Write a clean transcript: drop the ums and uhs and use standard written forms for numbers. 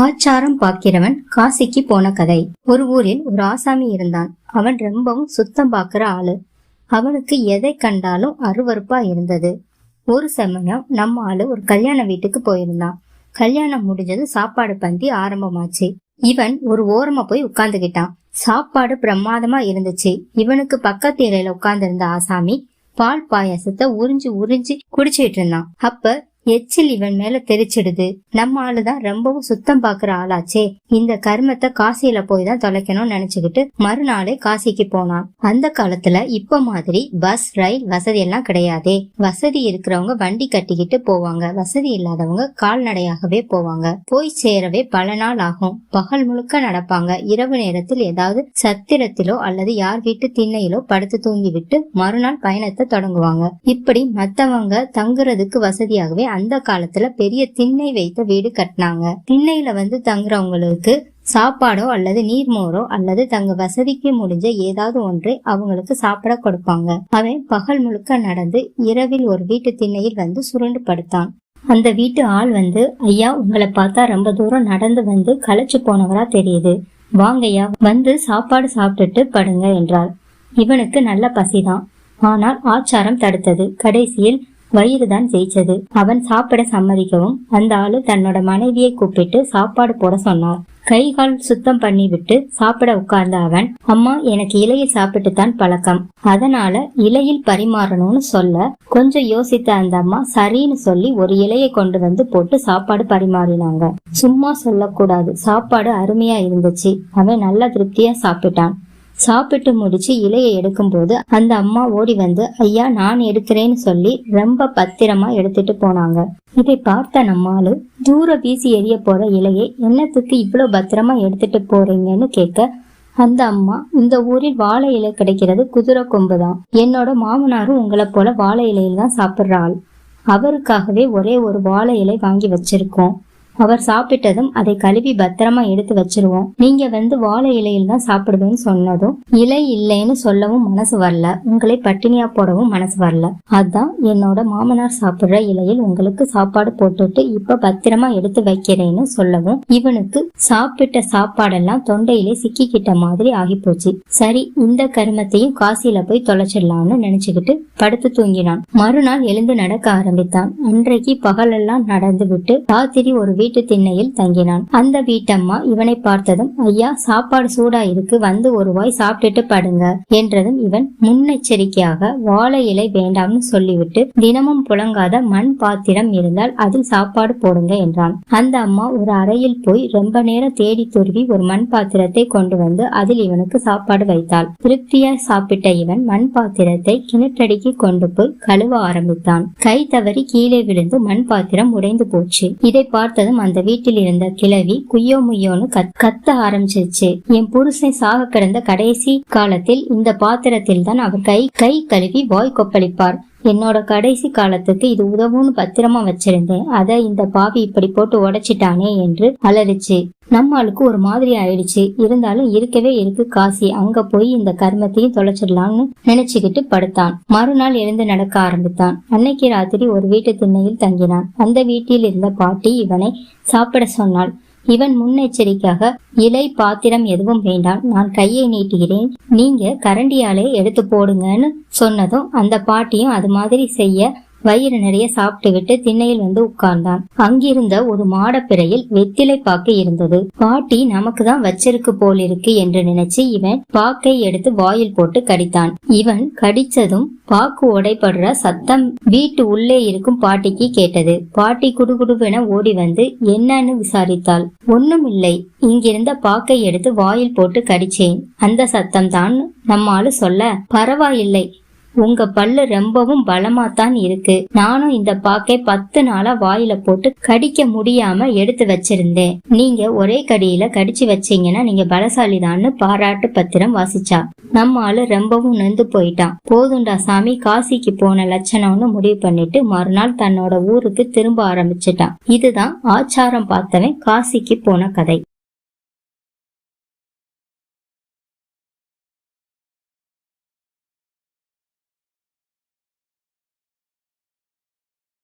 ஆச்சாரம் பாக்கிறவன் காசிக்கு போன கதை. ஒரு ஊரில் ஒரு ஆசாமி இருந்தான். அவன் ரொம்பவும் சுத்தம் பாக்குற ஆளு. அவனுக்கு எதை கண்டாலும் அருவருப்பா இருந்தது. ஒரு சமயம் நம்ம ஆளு ஒரு கல்யாண வீட்டுக்கு போயிருந்தான். கல்யாணம் முடிஞ்சது சாப்பாடு பந்தி ஆரம்பமாச்சு. இவன் ஒரு ஓரமா போய் உட்கார்ந்துகிட்டான். சாப்பாடு பிரமாதமா இருந்துச்சு. இவனுக்கு பக்கத்து இலையில உட்கார்ந்து இருந்த ஆசாமி பால் பாயாசத்தை உறிஞ்சு உறிஞ்சி குடிச்சிட்டு இருந்தான். அப்ப எச்சில் இவன் மேல தெரிச்சிடுது. நம்ம ஆளுதான் ரொம்பவும் சுத்தம் பாக்குற ஆளாச்சே, இந்த கர்மத்தை காசியில போய் தான் தொலைக்கணும்னு நினைச்சுக்கிட்டு மறுநாளே காசிக்கு போனான். அந்த காலத்துல இப்ப மாதிரி பஸ் ரயில் வசதி எல்லாம் கிடையாதே. வசதி இருக்கிறவங்க வண்டி கட்டிக்கிட்டு போவாங்க, வசதி இல்லாதவங்க கால்நடையாகவே போவாங்க. போய் சேரவே பல நாள் ஆகும். பகல் முழுக்க நடப்பாங்க. இரவு நேரத்தில் ஏதாவது சத்திரத்திலோ அல்லது யார் வீட்டு திண்ணையிலோ படுத்து தூங்கி விட்டு மறுநாள் பயணத்தை தொடங்குவாங்க. இப்படி மத்தவங்க தங்குறதுக்கு வசதியாகவே அந்த காலத்துல பெரிய திண்ணை வைத்த வீடு கட்டினாங்க. திண்ணையில வந்து தங்குறவங்களுக்கு சாப்பாடோ அல்லது நீர்மோரோ அல்லது தங்க வசதிக்கு முடிஞ்ச ஏதாவது ஒன்றை அவங்களுக்கு சாப்பிட கொடுப்பாங்க. அவன் பகல் முழுக்க நடந்து இரவில் ஒரு வீட்டு திண்ணையில் வந்து சுருண்டு படுத்தான். அந்த வீட்டு ஆள் வந்து, ஐயா, உங்களை பார்த்தா ரொம்ப தூரம் நடந்து வந்து களைச்சு போனவரா தெரியுது, வாங்கய்யா வந்து சாப்பாடு சாப்பிட்டுட்டு படுங்க என்றார். இவனுக்கு நல்ல பசிதான். ஆனால் ஆச்சாரம் தடுத்தது. கடைசியில் வயிறுதான் ஜெயிச்சது. அவன் சாப்பிட சம்மதிக்கவும் அந்த ஆளு தன்னோட மனைவியை கூப்பிட்டு சாப்பாடு போட சொன்னார். கை கால் சுத்தம் பண்ணி விட்டு சாப்பிட உட்கார்ந்த அவன், அம்மா, எனக்கு இலையில் சாப்பிட்டு தான் பழக்கம், அதனால இலையில் பரிமாறணும்னு சொல்ல கொஞ்சம் யோசித்த அந்த அம்மா சரின்னு சொல்லி ஒரு இலையை கொண்டு வந்து போட்டு சாப்பாடு பரிமாறினாங்க. சும்மா சொல்லக்கூடாது, சாப்பாடு அருமையா இருந்துச்சு. அவன் நல்ல திருப்தியா சாப்பிட்டான். சாப்பிட்டு முடிச்சு இலையை எடுக்கும் போது அந்த அம்மா ஓடி வந்து, ஐயா, நான் எடுக்கிறேன்னு சொல்லி ரொம்ப பத்திரமா எடுத்துட்டு போனாங்க. இதை பார்த்த நம்மாலு தூர வீசி எரிய போற இலையை என்னத்துக்கு இவ்வளவு பத்திரமா எடுத்துட்டு போறீங்கன்னு கேட்க, அந்த அம்மா, இந்த ஊரில் வாழை இலை கிடைக்கிறது குதிரை கொம்புதான். என்னோட மாமனாரும் உங்களை போல வாழை இலையில தான் சாப்பிடுற ஆள். அவருக்காகவே ஒரே ஒரு வாழை இலை வாங்கி வச்சிருக்கோம். அவர் சாப்பிட்டதும் அதை கழுவி பத்திரமா எடுத்து வச்சிருவோம். நீங்க வந்து வாழை இலையில் தான் சாப்பிடுவேன்னு சொன்னதும் இலை இல்லைன்னு சொல்லவும் மனசு வரல, உங்களை பட்டினியா போடவும் மனசு வரல. அதான் என்னோட மாமனார் சாப்பிடுற இலையில் உங்களுக்கு சாப்பாடு போட்டுட்டு இப்ப பத்திரமா எடுத்து வைக்கிறேன்னு சொல்லவும் இவனுக்கு சாப்பிட்ட சாப்பாடெல்லாம் தொண்டையிலே சிக்கிக்கிட்ட மாதிரி ஆகி போச்சு. சரி, இந்த கருமத்தையும் காசியில போய் தொலைச்சிடலாம்னு நினைச்சுக்கிட்டு படுத்து தூங்கினான். மறுநாள் எழுந்து நடக்க ஆரம்பித்தான். அன்றைக்கு பகலெல்லாம் நடந்து விட்டு ராத்திரி ஒரு வீட்டு திண்ணையில் தங்கினான். அந்த வீட்டம்மா இவனை பார்த்ததும், ஐயா, சாப்பாடு சூடா இருக்கு, வந்து ஒரு வாய் சாப்பிட்டுட்டு படுங்க என்றதும் இவன் முன்னெச்சரிக்கையாக வாழை இலை வேண்டாம்னு சொல்லிவிட்டு தினமும் புழங்காத மண் பாத்திரம் இருந்தால் அதில் சாப்பாடு போடுங்க என்றான். அந்த அம்மா ஒரு அறையில் போய் ரொம்ப நேரம் தேடி துருவி ஒரு மண் பாத்திரத்தை கொண்டு வந்து அதில் இவனுக்கு சாப்பாடு வைத்தாள். திருப்தியா சாப்பிட்ட இவன் மண் பாத்திரத்தை கிணற்றடிக்கு கொண்டு போய் கழுவ ஆரம்பித்தான். கை தவறி கீழே விழுந்து மண் பாத்திரம் உடைந்து போச்சு. இதை பார்த்ததும் அந்த வீட்டில் இருந்த கிழவி குய்யோ முய்யோன்னு கத்த ஆரம்பிச்சிருச்சு. என் புருஷன் சாக கிடந்த கடைசி காலத்தில் இந்த பாத்திரத்தில் தான் அவர் கை கழுவி வாய் கொப்பளிப்பார். என்னோட கடைசி காலத்துக்கு இது உதவுன்னு பத்திரமா வச்சிருந்தேன், அத இந்த பாவி இப்படி போட்டு உடைச்சிட்டானே என்று அலறிச்சு. நம்மளுக்கு ஒரு மாதிரி ஆயிடுச்சு. இருந்தாலும் இருக்கவே இருக்கு காசி, அங்க போய் இந்த கர்மத்தையும் தொலைச்சிடலாம்னு நினைச்சுக்கிட்டு படுத்தான். மறுநாள் எழுந்து நடக்க ஆரம்பித்தான். அன்னைக்கு ராத்திரி ஒரு வீட்டு திண்ணையில் தங்கினான். அந்த வீட்டில் இருந்த பாட்டி இவனை சாப்பிட சொன்னாள். இவன் முன்னெச்சரிக்கையாக, இலை பாத்திரம் எதுவும் வேண்டாம், நான் கையை நீட்டுகிறேன், நீங்க கரண்டியாலே எடுத்து போடுங்கன்னு சொன்னதும் அந்த பாட்டியும் அது மாதிரி செய்ய வயிறு நிறைய சாப்பிட்டு விட்டு திண்ணையில் வந்து உட்கார்ந்தான். அங்கிருந்த ஒரு மாடப்பிறையில் வெத்திலை பாக்கு இருந்தது. பாட்டி நமக்கு தான் வச்சிருக்கு போலிருக்கு என்று நினைச்சு இவன் பாக்கை எடுத்து வாயில் போட்டு கடித்தான். இவன் கடிச்சதும் பாக்கு உடைபடுற சத்தம் வீட்டு உள்ளே இருக்கும் பாட்டிக்கு கேட்டது. பாட்டி குடுகுடுவென ஓடி வந்து என்னன்னு விசாரித்தாள். ஒண்ணும் இல்லை, இங்கிருந்த பாக்கை எடுத்து வாயில் போட்டு கடிச்சேன், அந்த சத்தம் தான் நம்மால சொல்ல. பரவாயில்லை, உங்க பல்லு ரொம்பவும் பலமாத்தான் இருக்கு. நானும் இந்த பாக்கை 10 நாளா வாயில போட்டு கடிக்க முடியாம எடுத்து வச்சிருந்தேன். நீங்க ஒரே கடியில கடிச்சு வச்சீங்கன்னா நீங்க பலசாலிதான்னு பாராட்டு பத்திரம் வாசிச்சா. நம்ம ஆளு ரொம்பவும் நொந்து போயிட்டான். போதுண்டா சாமி, காசிக்கு போன லட்சணம்னு முடிவு பண்ணிட்டு மறுநாள் தன்னோட ஊருக்கு திரும்ப ஆரம்பிச்சுட்டான். இதுதான் ஆச்சாரம் பார்த்தவன் காசிக்கு போன கதை.